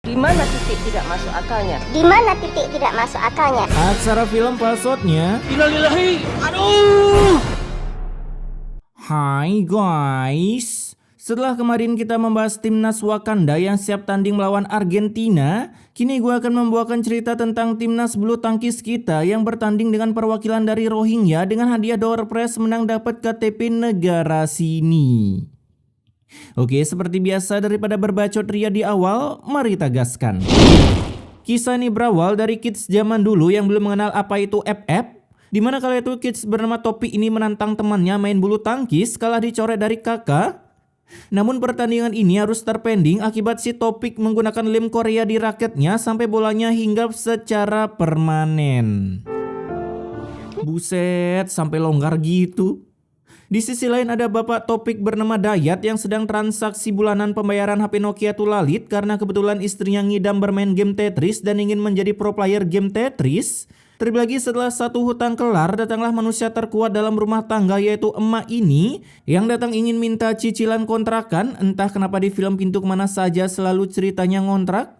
Di mana titik tidak masuk akalnya? Di mana titik tidak masuk akalnya? Aksara film passwordnya. Innalillahi. Aduh. Hai guys. Setelah kemarin kita membahas timnas Wakanda yang siap tanding melawan Argentina, kini gue akan membawakan cerita tentang timnas bulu tangkis kita yang bertanding dengan perwakilan dari Rohingya dengan hadiah door prize menang dapat KTP negara sini. Oke, seperti biasa daripada berbacot ria di awal, mari kita gaskan. Kisah ini berawal dari kids zaman dulu yang belum mengenal apa itu FF, di mana kala itu kids bernama Topi ini menantang temannya main bulu tangkis kalah dicoret dari kakak. Namun pertandingan ini harus terpending akibat si Topik menggunakan lem Korea di raketnya sampai bolanya hinggap secara permanen. Buset, sampai longgar gitu. Di sisi lain ada bapak Topik bernama Dayat yang sedang transaksi bulanan pembayaran HP Nokia Tulalit karena kebetulan istrinya ngidam bermain game Tetris dan ingin menjadi pro player game Tetris. Terlebih lagi setelah satu hutang kelar, datanglah manusia terkuat dalam rumah tangga yaitu emak ini yang datang ingin minta cicilan kontrakan. Entah kenapa di film Pintu Kemana Saja selalu ceritanya ngontrak.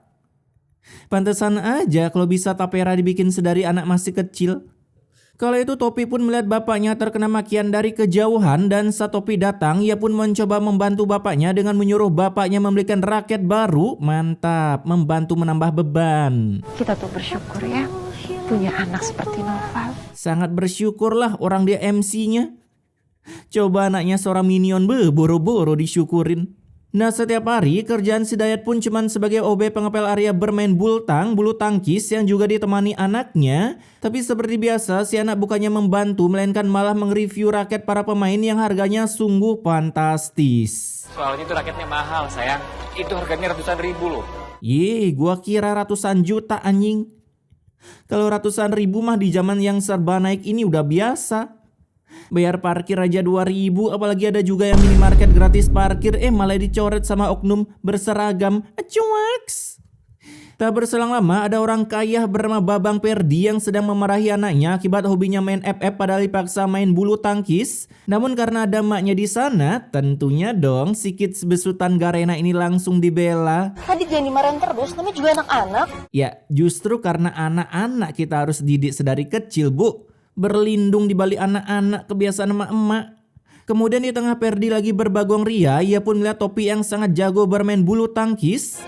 Pantesan aja kalau bisa tapera dibikin sedari anak masih kecil. Kala itu Topi pun melihat bapaknya terkena makian dari kejauhan dan saat Topi datang ia pun mencoba membantu bapaknya dengan menyuruh bapaknya membelikan raket baru. Mantap, membantu menambah beban. Kita tuh bersyukur ya punya anak seperti Noval. Sangat bersyukurlah orang dia MC-nya. Coba anaknya seorang minion boro-boro disyukurin. Nah setiap hari kerjaan si Dayat pun cuman sebagai OB pengepel area bermain bulu tangkis yang juga ditemani anaknya. Tapi seperti biasa si anak bukannya membantu melainkan malah mengreview raket para pemain yang harganya sungguh fantastis. Soalnya itu raketnya mahal sayang. Itu harganya ratusan ribu loh. Gua kira ratusan juta anjing. Kalau ratusan ribu mah di zaman yang serba naik ini udah biasa. Bayar parkir aja 2.000, apalagi ada juga yang minimarket gratis parkir, malah dicoret sama oknum berseragam. Cuaks. Tak berselang lama ada orang kaya bernama Babang Perdi yang sedang memarahi anaknya akibat hobinya main FF padahal dipaksa main bulu tangkis. Namun karena ada maknya di sana, tentunya dong si kids besutan Garena ini langsung dibela. Tadi jangan dimarahin terus, namanya juga anak-anak. Ya, justru karena anak-anak kita harus didik sedari kecil, Bu. Berlindung di balik anak-anak kebiasaan emak-emak. Kemudian di tengah Perdi lagi berbagong ria, ia pun melihat Topi yang sangat jago bermain bulu tangkis.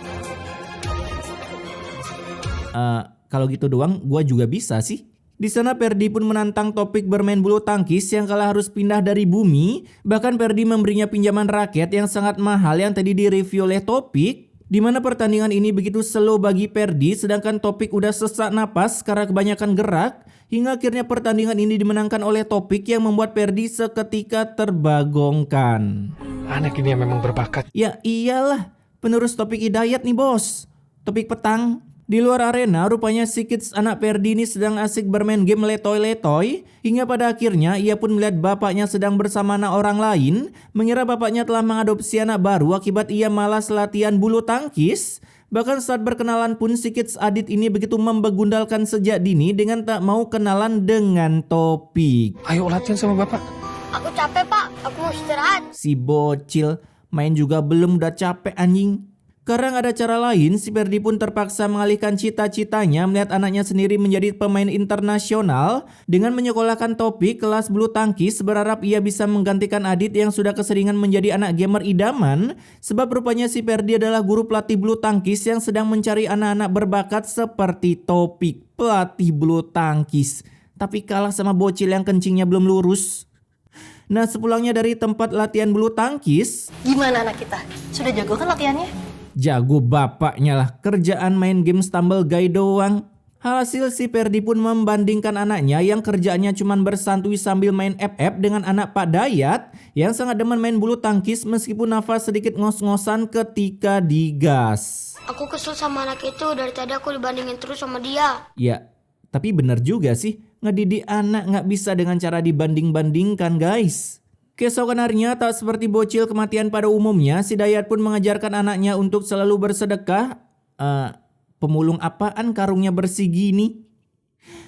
Kalau gitu doang, gua juga bisa sih. Di sana Perdi pun menantang Topik bermain bulu tangkis yang kala harus pindah dari bumi. Bahkan Perdi memberinya pinjaman raket yang sangat mahal yang tadi direview oleh Topik. Di mana pertandingan ini begitu slow bagi Perdi, sedangkan Topik udah sesak napas karena kebanyakan gerak. Hingga akhirnya pertandingan ini dimenangkan oleh Topik yang membuat Perdi seketika terbagongkan. Anak ini yang memang berbakat. Ya iyalah, penerus Topik Hidayat nih bos. Topik petang. Di luar arena, rupanya si kids anak Perdi ini sedang asik bermain game letoy-letoy. Hingga pada akhirnya ia pun melihat bapaknya sedang bersama anak orang lain. Mengira bapaknya telah mengadopsi anak baru akibat ia malas latihan bulu tangkis. Bahkan saat berkenalan pun si kids Adit ini begitu membegundalkan sejak dini dengan tak mau kenalan dengan Topik. Ayo latihan sama bapak. Aku capek pak, aku mau istirahat. Si bocil, main juga belum udah capek anjing. Karena ada cara lain, si Perdi pun terpaksa mengalihkan cita-citanya melihat anaknya sendiri menjadi pemain internasional dengan menyekolahkan Topik kelas bulu tangkis berharap ia bisa menggantikan Adit yang sudah keseringan menjadi anak gamer idaman. Sebab rupanya si Perdi adalah guru pelatih bulu tangkis yang sedang mencari anak-anak berbakat seperti Topik, pelatih bulu tangkis. Tapi kalah sama bocil yang kencingnya belum lurus. Nah sepulangnya dari tempat latihan bulu tangkis, Gimana anak kita? Sudah jago kan latihannya? jago bapaknya lah, kerjaan main game Stumble Guy doang. Hasil si Perdi pun membandingkan anaknya yang kerjaannya cuma bersantui sambil main FF dengan anak Pak Dayat yang sangat demen main bulu tangkis meskipun nafas sedikit ngos-ngosan ketika digas. Aku kesel sama anak itu, dari tadi aku dibandingin terus sama dia. Ya, tapi bener juga sih, ngedidik anak nggak bisa dengan cara dibanding-bandingkan guys. Keesokan harinya tak seperti bocil kematian pada umumnya, si Dayat pun mengajarkan anaknya untuk selalu bersedekah. Pemulung apaan karungnya bersih gini?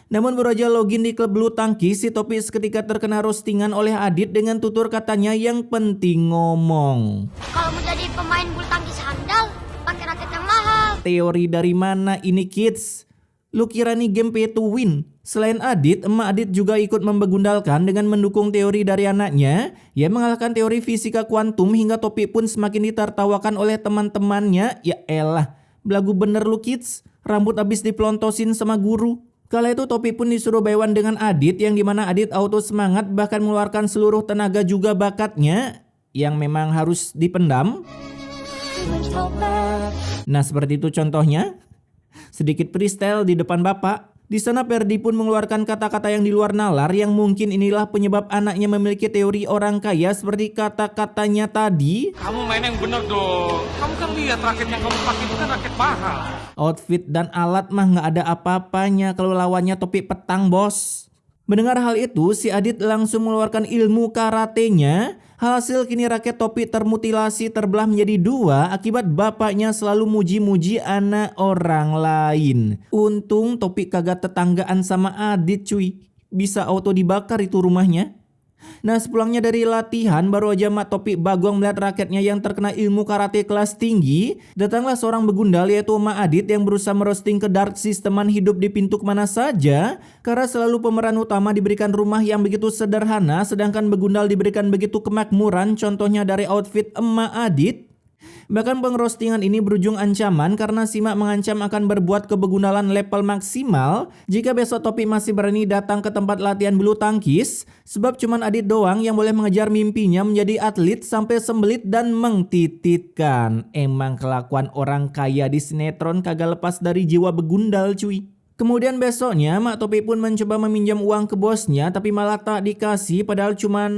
Namun baru aja login di klub bulu tangkis, si Topi seketika terkena roastingan oleh Adit dengan tutur katanya yang penting ngomong. Kalau mau jadi pemain bulu tangkis handal, pakai raket yang mahal. Teori dari mana ini kids? Lu kira nih game pay to win? Selain Adit, emak Adit juga ikut membegundalkan dengan mendukung teori dari anaknya. Ia mengalahkan teori fisika kuantum hingga Topik pun semakin ditertawakan oleh teman-temannya. Ya elah, belagu bener lu kids. Rambut habis dipelontosin sama guru. Kala itu Topik pun disuruh baywan dengan Adit, yang dimana Adit auto semangat bahkan mengeluarkan seluruh tenaga juga bakatnya yang memang harus dipendam. Nah seperti itu contohnya. Sedikit freestyle di depan bapak. Di sana Ferdi pun mengeluarkan kata-kata yang di luar nalar yang mungkin inilah penyebab anaknya memiliki teori orang kaya seperti kata-katanya tadi. Kamu main yang bener dong. Kamu kan lihat raket yang kamu pakai itu kan raket mahal. Outfit dan alat mah nggak ada apa-apanya kalau lawannya Topik petang bos. Mendengar hal itu, si Adit langsung mengeluarkan ilmu karatenya. Hasil kini raket Topik termutilasi terbelah menjadi dua akibat bapaknya selalu muji-muji anak orang lain. Untung Topik kagak tetanggaan sama Adit cuy. Bisa auto dibakar itu rumahnya. Nah sepulangnya dari latihan baru aja mak Topik Bagong melihat raketnya yang terkena ilmu karate kelas tinggi. Datanglah seorang begundal yaitu Mak Adit yang berusaha merosting ke dark sisteman hidup di pintu kemana saja. Karena selalu pemeran utama diberikan rumah yang begitu sederhana sedangkan begundal diberikan begitu kemakmuran, contohnya dari outfit emak Adit. Bahkan pengerostingan ini berujung ancaman karena si Mak mengancam akan berbuat kebegundalan level maksimal jika besok Topik masih berani datang ke tempat latihan bulu tangkis. Sebab cuman Adit doang yang boleh mengejar mimpinya menjadi atlet sampai sembelit dan mengtititkan. Emang kelakuan orang kaya di sinetron kagak lepas dari jiwa begundal cuy. Kemudian besoknya Mak Topik pun mencoba meminjam uang ke bosnya tapi malah tak dikasih padahal cuman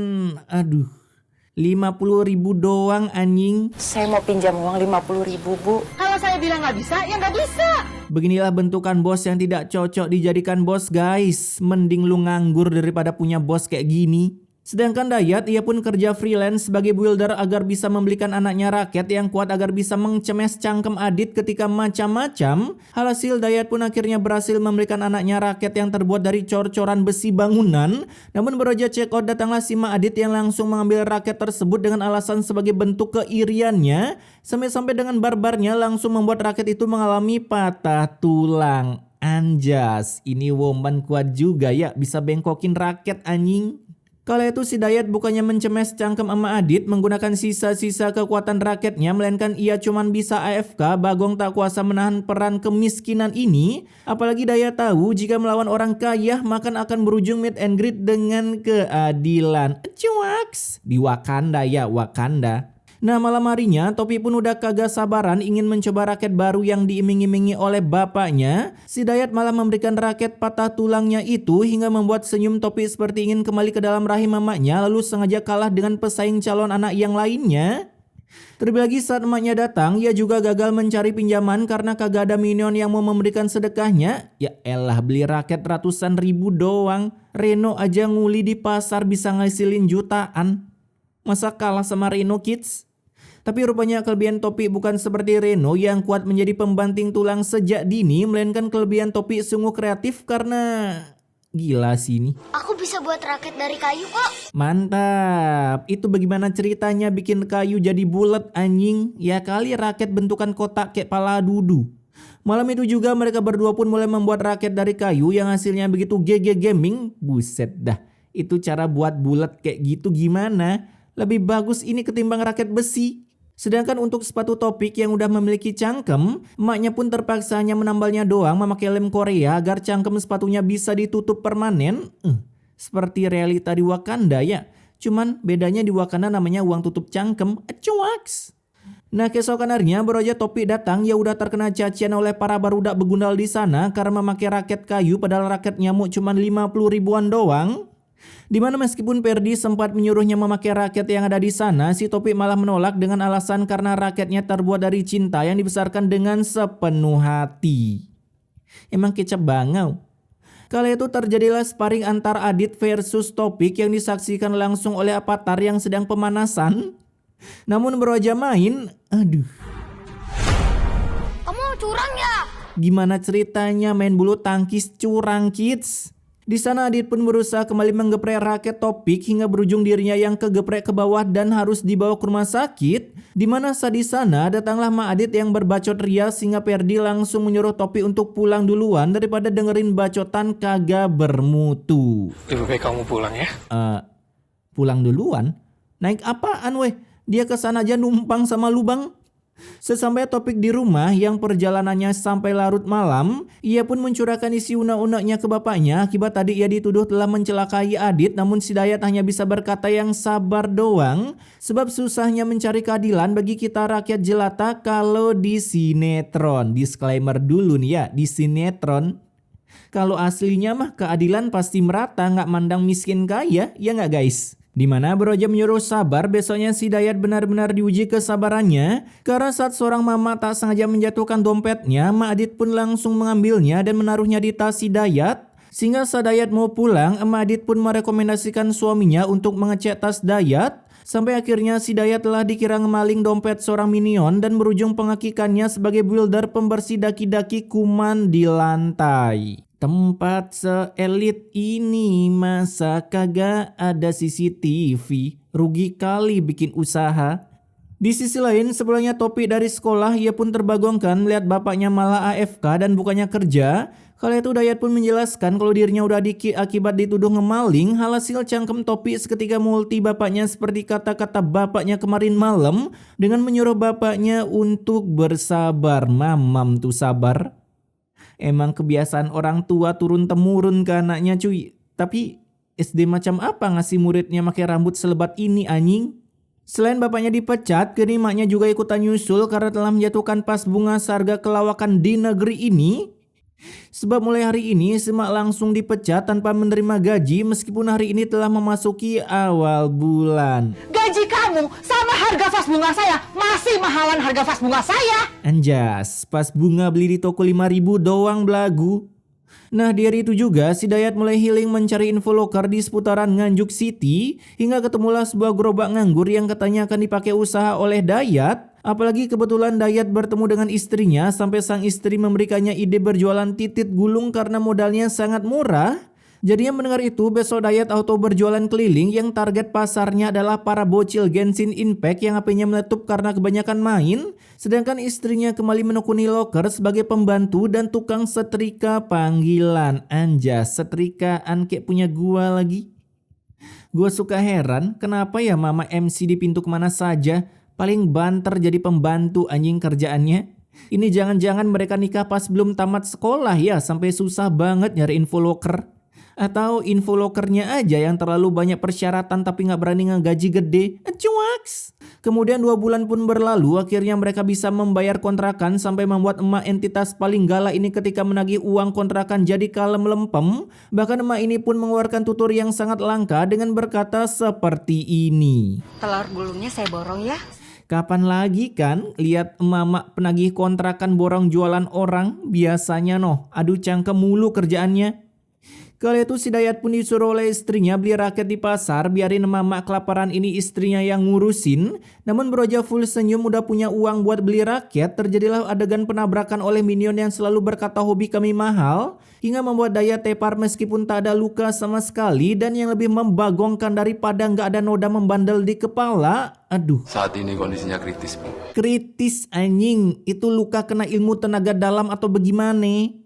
50.000 doang anjing. Saya mau pinjam uang 50.000 Bu. Kalau saya bilang nggak bisa, ya nggak bisa. Beginilah bentukan bos yang tidak cocok dijadikan bos guys. Mending lu nganggur daripada punya bos kayak gini. Sedangkan Dayat, ia pun kerja freelance sebagai builder agar bisa membelikan anaknya raket yang kuat agar bisa mengcemes cangkem Adit ketika macam-macam. Alhasil Dayat pun akhirnya berhasil membelikan anaknya raket yang terbuat dari cor-coran besi bangunan. Namun baru aja check out datanglah si Mak Adit yang langsung mengambil raket tersebut dengan alasan sebagai bentuk keiriannya. Sampai-sampai dengan barbarnya langsung membuat raket itu mengalami patah tulang. Anjas, ini woman kuat juga ya, bisa bengkokin raket anjing. Kala itu si Dayat bukannya mencemes cangkem ama Adit menggunakan sisa-sisa kekuatan raketnya, melainkan ia cuman bisa AFK. Bagong tak kuasa menahan peran kemiskinan ini. Apalagi Dayat tahu jika melawan orang kaya maka akan berujung meet and greet dengan keadilan. Cuaks di Wakanda ya, Wakanda. Nah malam harinya Topik pun udah kagak sabaran ingin mencoba raket baru yang diiming-imingi oleh bapaknya. Si Dayat malah memberikan raket patah tulangnya itu hingga membuat senyum Topik seperti ingin kembali ke dalam rahim mamanya, lalu sengaja kalah dengan pesaing calon anak yang lainnya. Terlebih lagi saat emaknya datang, ia juga gagal mencari pinjaman karena kagak ada minion yang mau memberikan sedekahnya. Ya elah, beli raket ratusan ribu doang. Reno aja nguli di pasar bisa ngasilin jutaan. Masa kalah sama Reno kids? Tapi rupanya kelebihan Topik bukan seperti Reno yang kuat menjadi pembanting tulang sejak dini, melainkan kelebihan Topik sungguh kreatif karena gila sih ini. Aku bisa buat raket dari kayu kok. Mantap. Itu bagaimana ceritanya bikin kayu jadi bulat anjing? Ya kali raket bentukan kotak kayak pala dudu. Malam itu juga mereka berdua pun mulai membuat raket dari kayu yang hasilnya begitu GG gaming. Buset dah. Itu cara buat bulat kayak gitu gimana? Lebih bagus ini ketimbang raket besi. Sedangkan untuk sepatu Topik yang udah memiliki cangkem, emaknya pun terpaksa hanya menambalnya doang memakai lem Korea agar cangkem sepatunya bisa ditutup permanen. Seperti realita di Wakanda ya. Cuman bedanya di Wakanda namanya uang tutup cangkem. Cuaks. Nah keesokan harinya baru aja Topik datang, ya udah terkena cacian oleh para barudak begundal di sana karena memakai raket kayu padahal raket nyamuk cuman 50 ribuan doang. Dimana meskipun Ferdi sempat menyuruhnya memakai raket yang ada di sana, si Topik malah menolak dengan alasan karena raketnya terbuat dari cinta yang dibesarkan dengan sepenuh hati. Emang kecap bangau. Kala itu terjadilah sparring antar Adit versus Topik yang disaksikan langsung oleh Avatar yang sedang pemanasan. Namun baru aja main, Kamu curang ya? Gimana ceritanya main bulu tangkis curang kids? Di sana Adit pun berusaha kembali menggeprek raket Topik hingga berujung dirinya yang kegeprek ke bawah dan harus dibawa ke rumah sakit. Di mana saat di sana datanglah Mak Adit yang berbacot ria sehingga Ferdi langsung menyuruh Topik untuk pulang duluan daripada dengerin bacotan kagak bermutu. Lebih baik kamu pulang ya. Pulang duluan? Naik apaan weh? Dia kesana aja numpang sama lu bang. Sesampai Topik di rumah yang perjalanannya sampai larut malam, ia pun mencurahkan isi unek-uneknya ke bapaknya akibat tadi ia dituduh telah mencelakai Adit, namun si Dayat hanya bisa berkata yang sabar doang sebab susahnya mencari keadilan bagi kita rakyat jelata kalau di sinetron. Disclaimer dulu nih ya, di sinetron. Kalau aslinya mah keadilan pasti merata, nggak mandang miskin kaya, ya nggak guys? Dimana Broja menyuruh sabar, besoknya si Dayat benar-benar diuji kesabarannya karena saat seorang mama tak sengaja menjatuhkan dompetnya, Mak Adit pun langsung mengambilnya dan menaruhnya di tas si Dayat. Sehingga saat Dayat mau pulang, Mak Adit pun merekomendasikan suaminya untuk mengecek tas Dayat. Sampai akhirnya si Dayat telah dikira ngemaling dompet seorang minion dan berujung penghakikannya sebagai builder pembersih daki-daki kuman di lantai. Tempat seelit ini masa kagak ada CCTV, rugi kali bikin usaha. Di sisi lain sebelumnya Topik dari sekolah ia pun terbagongkan melihat bapaknya malah AFK dan bukannya kerja. Kala itu Dayat pun menjelaskan kalau dirinya udah akibat dituduh ngemaling. Hasil cangkem Topik seketika multi bapaknya seperti kata-kata bapaknya kemarin malam dengan menyuruh bapaknya untuk bersabar. Mamam tuh sabar. Emang kebiasaan orang tua turun-temurun ke anaknya cuy. Tapi SD macam apa ngasih muridnya pakai rambut selebat ini anjing? Selain bapaknya dipecat, kini maknya juga ikutan nyusul karena telah menjatuhkan pas bunga seharga kelawakan di negeri ini. Sebab mulai hari ini si mak langsung dipecat tanpa menerima gaji meskipun hari ini telah memasuki awal bulan. Gaji kamu sama harga vas bunga saya masih mahalan harga vas bunga saya. Anjas, pas bunga beli di toko 5.000 doang belagu. Nah di hari itu juga si Dayat mulai healing mencari info loker di seputaran Nganjuk City hingga ketemulah sebuah gerobak nganggur yang katanya akan dipakai usaha oleh Dayat. Apalagi kebetulan Dayat bertemu dengan istrinya sampai sang istri memberikannya ide berjualan titit gulung karena modalnya sangat murah. Jadinya mendengar itu besok Dayat auto berjualan keliling yang target pasarnya adalah para bocil Genshin Impact yang HP-nya meletup karena kebanyakan main. Sedangkan istrinya kembali menekuni loker sebagai pembantu dan tukang setrika panggilan. Anjas, setrikaan kayak punya gua lagi. Gua suka heran kenapa ya mama MC di pintu kemana saja. Paling banter jadi pembantu anjing kerjaannya. Ini jangan-jangan mereka nikah pas belum tamat sekolah ya sampai susah banget nyari info loker. Atau info lokernya aja yang terlalu banyak persyaratan tapi gak berani ngegaji gede. Cuaks. Kemudian 2 bulan pun berlalu, akhirnya mereka bisa membayar kontrakan sampai membuat emak entitas paling galak ini ketika menagih uang kontrakan jadi kalem lempem. Bahkan emak ini pun mengeluarkan tutur yang sangat langka dengan berkata seperti ini. Telur gulungnya saya borong ya. Kapan lagi kan lihat emak-emak penagih kontrakan borong jualan orang? Biasanya aduh cangkem mulu kerjaannya. Kala itu si Dayat pun disuruh oleh istrinya beli raket di pasar, biarin emak-emak kelaparan ini istrinya yang ngurusin. Namun Broja full senyum udah punya uang buat beli raket, terjadilah adegan penabrakan oleh minion yang selalu berkata hobi kami mahal, hingga membuat Dayat tepar meskipun tak ada luka sama sekali, dan yang lebih membagongkan daripada nggak ada noda membandel di kepala. Aduh. Saat ini kondisinya kritis, Bu. Kritis anjing, itu luka kena ilmu tenaga dalam atau bagaimana?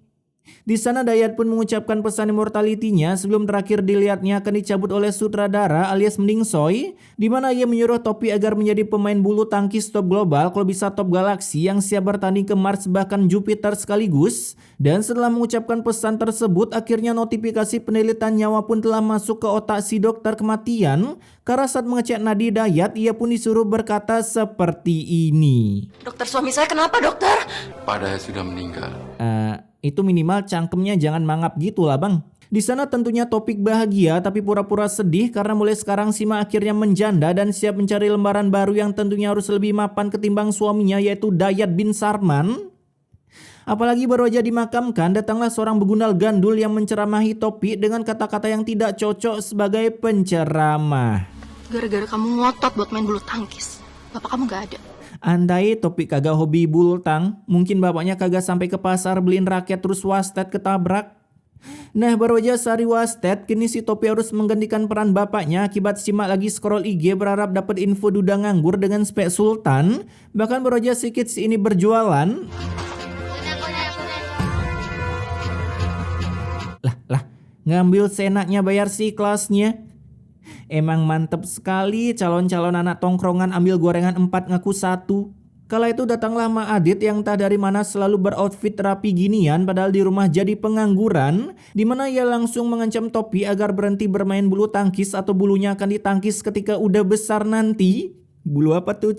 Di sana Dayat pun mengucapkan pesan immortality-nya sebelum terakhir dilihatnya akan dicabut oleh sutradara alias Mending Soy, di mana ia menyuruh Topi agar menjadi pemain bulu tangkis top global, kalau bisa top galaksi yang siap bertanding ke Mars bahkan Jupiter sekaligus. Dan setelah mengucapkan pesan tersebut, akhirnya notifikasi penelitian nyawa pun telah masuk ke otak si dokter kematian. Karena saat mengecek nadi Dayat, ia pun disuruh berkata seperti ini. Dokter, suami saya kenapa dokter? Pak Dayat sudah meninggal. Itu minimal cangkemnya jangan mangap gitu lah bang. Di sana tentunya Topik bahagia tapi pura-pura sedih karena mulai sekarang Sima akhirnya menjanda dan siap mencari lembaran baru yang tentunya harus lebih mapan ketimbang suaminya yaitu Dayat bin Sarman. Apalagi baru aja dimakamkan, datanglah seorang begundal gandul yang menceramahi Topik dengan kata-kata yang tidak cocok sebagai penceramah. Gara-gara kamu ngotot buat main bulu tangkis, bapak kamu gak ada. Andai Topik kagak hobi bultang, mungkin bapaknya kagak sampai ke pasar beliin raket terus wastet ketabrak. Nah, baru aja Sari Wasted, kini si Topi harus menggantikan peran bapaknya akibat simak lagi scroll IG berharap dapat info duda nganggur dengan spek Sultan. Bahkan baru aja si kids ini berjualan. Lah, ngambil senaknya bayar si kelasnya. Emang mantep sekali calon-calon anak tongkrongan ambil gorengan 4 ngaku 1. Kala itu datanglah Ma Adit yang tak dari mana selalu beroutfit rapi ginian padahal di rumah jadi pengangguran, di mana ia langsung mengancam Topi agar berhenti bermain bulu tangkis atau bulunya akan ditangkis ketika udah besar nanti. Bulu apa tuh?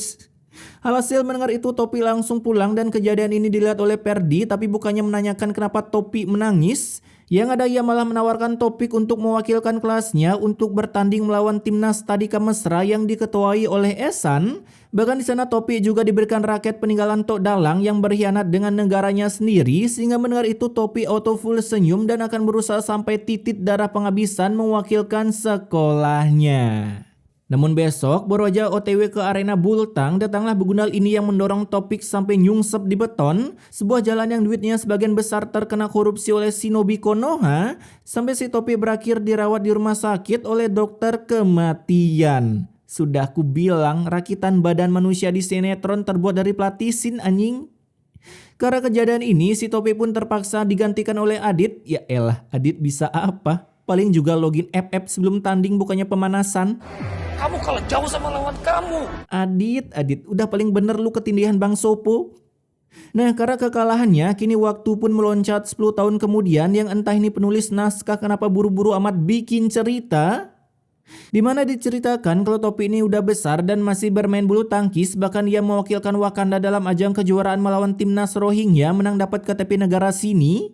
Alhasil mendengar itu Topi langsung pulang dan kejadian ini dilihat oleh Perdi, tapi bukannya menanyakan kenapa Topi menangis. Yang ada ia malah menawarkan topik untuk mewakilkan kelasnya untuk bertanding melawan timnas Tadika Mesra yang diketuai oleh Esan. Bahkan di sana Topi juga diberikan raket peninggalan Tok Dalang yang berkhianat dengan negaranya sendiri, sehingga mendengar itu Topi auto full senyum dan akan berusaha sampai titik darah penghabisan mewakilkan sekolahnya. Namun besok baru aja OTW ke arena Bultang, datanglah begundal ini yang mendorong Topik sampai nyungsep di beton, sebuah jalan yang duitnya sebagian besar terkena korupsi oleh Shinobi Konoha, sampai si Topi berakhir dirawat di rumah sakit oleh dokter kematian. Sudah ku bilang rakitan badan manusia di sinetron terbuat dari platisin anjing. Karena kejadian ini si Topi pun terpaksa digantikan oleh Adit. Ya elah, Adit bisa apa? Paling juga login FF sebelum tanding bukannya pemanasan. Kamu kalah jauh sama lawan kamu. Adit, udah paling bener lu ketindihan Bang Sopo. Nah, karena kekalahannya, kini waktu pun meloncat 10 tahun kemudian yang entah ini penulis naskah kenapa buru-buru amat bikin cerita. Di mana diceritakan kalau Topi ini udah besar dan masih bermain bulu tangkis, bahkan ia mewakilkan Wakanda dalam ajang kejuaraan melawan timnas Rohingya menang dapat KTP negara sini.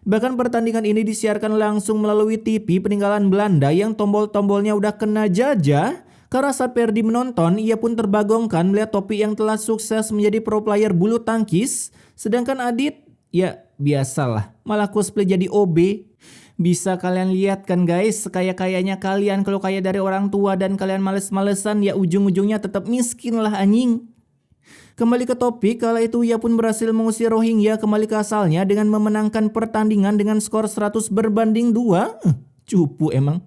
Bahkan pertandingan ini disiarkan langsung melalui TV peninggalan Belanda yang tombol-tombolnya udah kena jajah. Karena saat Perdi menonton, ia pun terbagongkan melihat Topi yang telah sukses menjadi pro player bulu tangkis. Sedangkan Adit, ya biasalah, malah cosplay jadi OB. Bisa kalian lihat kan guys, sekaya-kayanya kalian kalau kaya dari orang tua dan kalian males-malesan, ya ujung-ujungnya tetap miskin lah anjing. Kembali ke topik, kala itu ia pun berhasil mengusir Rohingya kembali ke asalnya dengan memenangkan pertandingan dengan skor 100 berbanding 2. Cupu emang.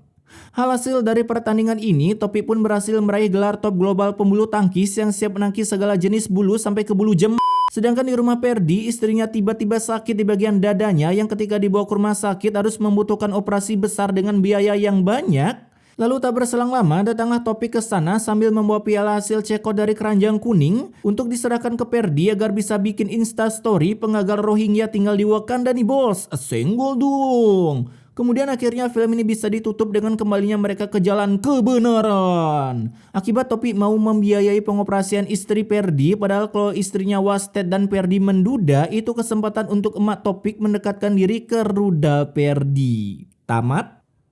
Hasil dari pertandingan ini, Topi pun berhasil meraih gelar top global pembulu tangkis yang siap menangkis segala jenis bulu sampai ke bulu jem. Sedangkan di rumah Perdi, istrinya tiba-tiba sakit di bagian dadanya yang ketika dibawa ke rumah sakit harus membutuhkan operasi besar dengan biaya yang banyak. Lalu tak berselang lama datanglah Topi ke sana sambil membawa piala hasil ceko dari keranjang kuning untuk diserahkan ke Perdi agar bisa bikin instastory pengagal Rohingya tinggal di Wakanda nih bos. Senggol dong. Kemudian akhirnya film ini bisa ditutup dengan kembalinya mereka ke jalan kebenaran. Akibat Topi mau membiayai pengoperasian istri Perdi, padahal kalau istrinya Wasted dan Perdi menduda, itu kesempatan untuk emak Topik mendekatkan diri ke Ruda Perdi. Tamat.